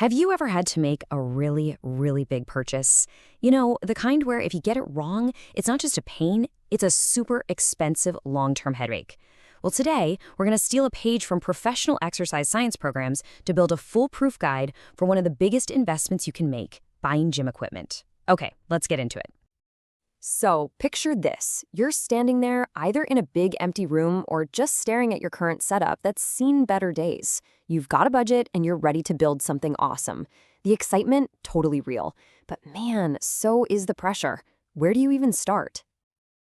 Have you ever had to make a really, really big purchase? You know, the kind where if you get it wrong, it's not just a pain, it's a super expensive long-term headache. Well, today, we're going to steal a page from professional exercise science programs to build a foolproof guide for one of the biggest investments you can make, buying gym equipment. Okay, let's get into it. So, picture this. You're standing there either in a big empty room or just staring at your current setup that's seen better days. You've got a budget and you're ready to build something awesome. The excitement, totally real. But man, so is the pressure. Where do you even start?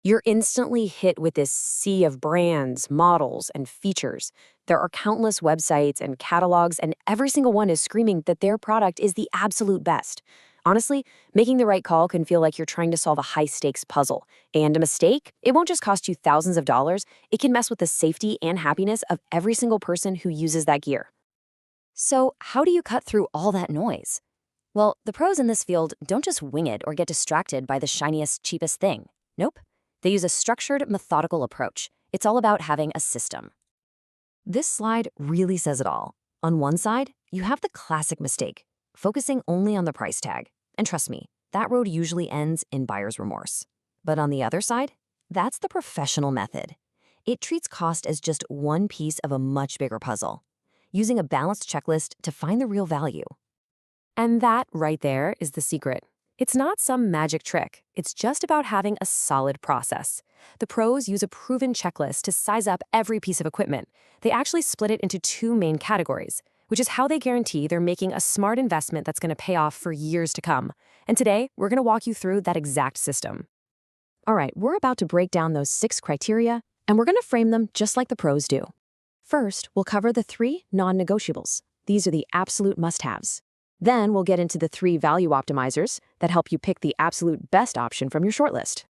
You're instantly hit with this sea of brands, models, and features. There are countless websites and catalogs, and every single one is screaming that their product is the absolute best. Honestly, making the right call can feel like you're trying to solve a high-stakes puzzle. And a mistake, it won't just cost you thousands of dollars, it can mess with the safety and happiness of every single person who uses that gear. So, how do you cut through all that noise? Well, the pros in this field don't just wing it or get distracted by the shiniest, cheapest thing. Nope. They use a structured, methodical approach. It's all about having a system. This slide really says it all. On one side, you have the classic mistake, focusing only on the price tag. And trust me, that road usually ends in buyer's remorse. But on the other side, that's the professional method. It treats cost as just one piece of a much bigger puzzle, using a balanced checklist to find the real value. And that right there is the secret. It's not some magic trick. It's just about having a solid process. The pros use a proven checklist to size up every piece of equipment. They actually split it into two main categories, which is how they guarantee they're making a smart investment that's going to pay off for years to come. And today, we're going to walk you through that exact system. All right, we're about to break down those 6 criteria, and we're going to frame them just like the pros do. First, we'll cover the 3 non-negotiables. These are the absolute must-haves. Then we'll get into the 3 value optimizers that help you pick the absolute best option from your shortlist.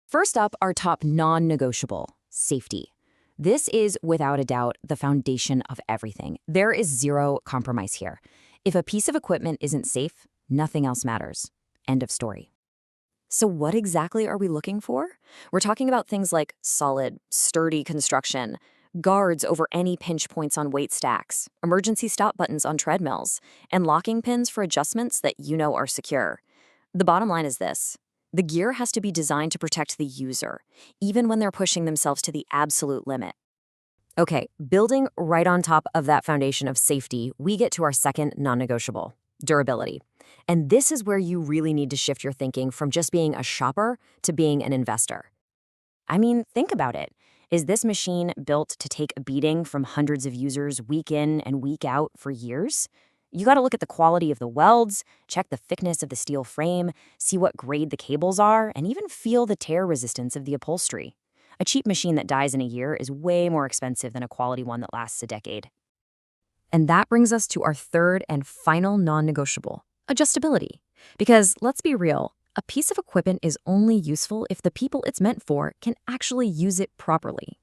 First up, our top non-negotiable, safety. This is, without a doubt, the foundation of everything. There is zero compromise here. If a piece of equipment isn't safe, nothing else matters. End of story. So what exactly are we looking for? We're talking about things like solid, sturdy construction, guards over any pinch points on weight stacks, emergency stop buttons on treadmills, and locking pins for adjustments that you know are secure. The bottom line is this. The gear has to be designed to protect the user, even when they're pushing themselves to the absolute limit. Okay, building right on top of that foundation of safety, we get to our second non-negotiable, durability. And this is where you really need to shift your thinking from just being a shopper to being an investor. I mean, think about it. Is this machine built to take a beating from hundreds of users week in and week out for years? You got to look at the quality of the welds, check the thickness of the steel frame, see what grade the cables are, and even feel the tear resistance of the upholstery. A cheap machine that dies in a year is way more expensive than a quality one that lasts a decade. And that brings us to our third and final non-negotiable, adjustability. Because let's be real, a piece of equipment is only useful if the people it's meant for can actually use it properly.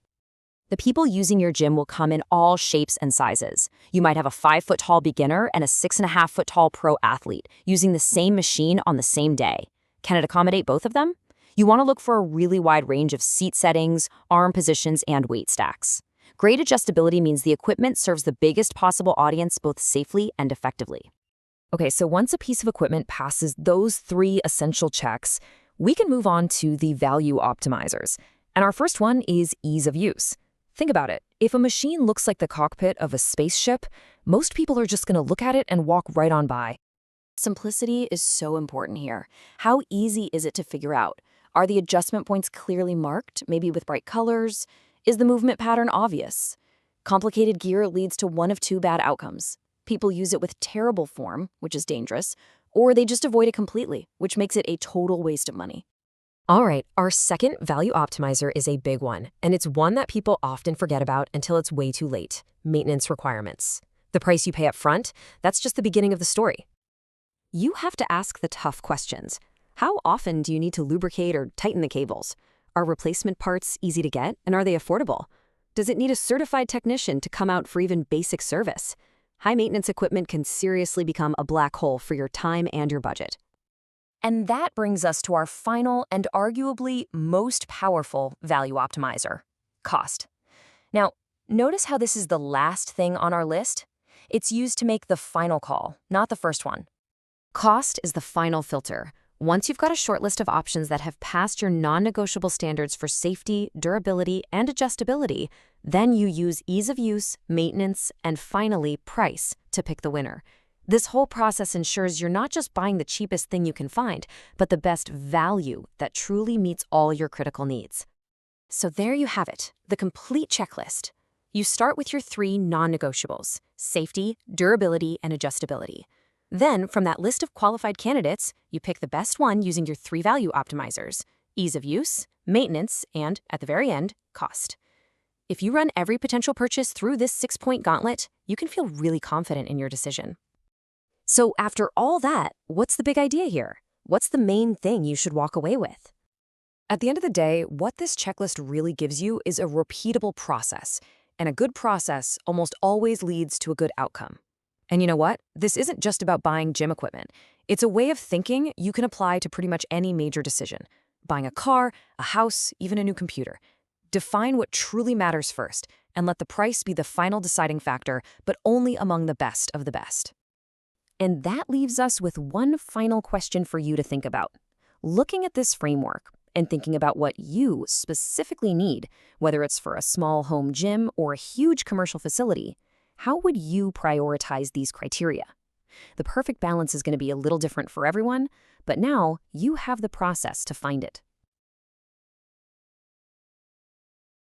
The people using your gym will come in all shapes and sizes. You might have a 5-foot-tall beginner and a 6.5-foot-tall pro athlete using the same machine on the same day. Can it accommodate both of them? You want to look for a really wide range of seat settings, arm positions, and weight stacks. Great adjustability means the equipment serves the biggest possible audience both safely and effectively. Okay, so once a piece of equipment passes those 3 essential checks, we can move on to the value optimizers. And our first one is ease of use. Think about it. If a machine looks like the cockpit of a spaceship, most people are just going to look at it and walk right on by. Simplicity is so important here. How easy is it to figure out? Are the adjustment points clearly marked, maybe with bright colors? Is the movement pattern obvious? Complicated gear leads to one of 2 bad outcomes. People use it with terrible form, which is dangerous, or they just avoid it completely, which makes it a total waste of money. All right, our second value optimizer is a big one, and it's one that people often forget about until it's way too late: maintenance requirements. The price you pay up front, that's just the beginning of the story. You have to ask the tough questions. How often do you need to lubricate or tighten the cables? Are replacement parts easy to get, and are they affordable? Does it need a certified technician to come out for even basic service? High-maintenance equipment can seriously become a black hole for your time and your budget. And that brings us to our final and arguably most powerful value optimizer, cost. Now, notice how this is the last thing on our list? It's used to make the final call, not the first one. Cost is the final filter. Once you've got a short list of options that have passed your non-negotiable standards for safety, durability, and adjustability, then you use ease of use, maintenance, and finally, price to pick the winner. This whole process ensures you're not just buying the cheapest thing you can find, but the best value that truly meets all your critical needs. So there you have it, the complete checklist. You start with your 3 non-negotiables: safety, durability, and adjustability. Then, from that list of qualified candidates, you pick the best one using your 3 value optimizers: ease of use, maintenance, and, at the very end, cost. If you run every potential purchase through this 6-point gauntlet, you can feel really confident in your decision. So after all that, what's the big idea here? What's the main thing you should walk away with? At the end of the day, what this checklist really gives you is a repeatable process, and a good process almost always leads to a good outcome. And you know what? This isn't just about buying gym equipment. It's a way of thinking you can apply to pretty much any major decision. Buying a car, a house, even a new computer. Define what truly matters first, and let the price be the final deciding factor, but only among the best of the best. And that leaves us with one final question for you to think about. Looking at this framework and thinking about what you specifically need, whether it's for a small home gym or a huge commercial facility, how would you prioritize these criteria? The perfect balance is going to be a little different for everyone, but now you have the process to find it.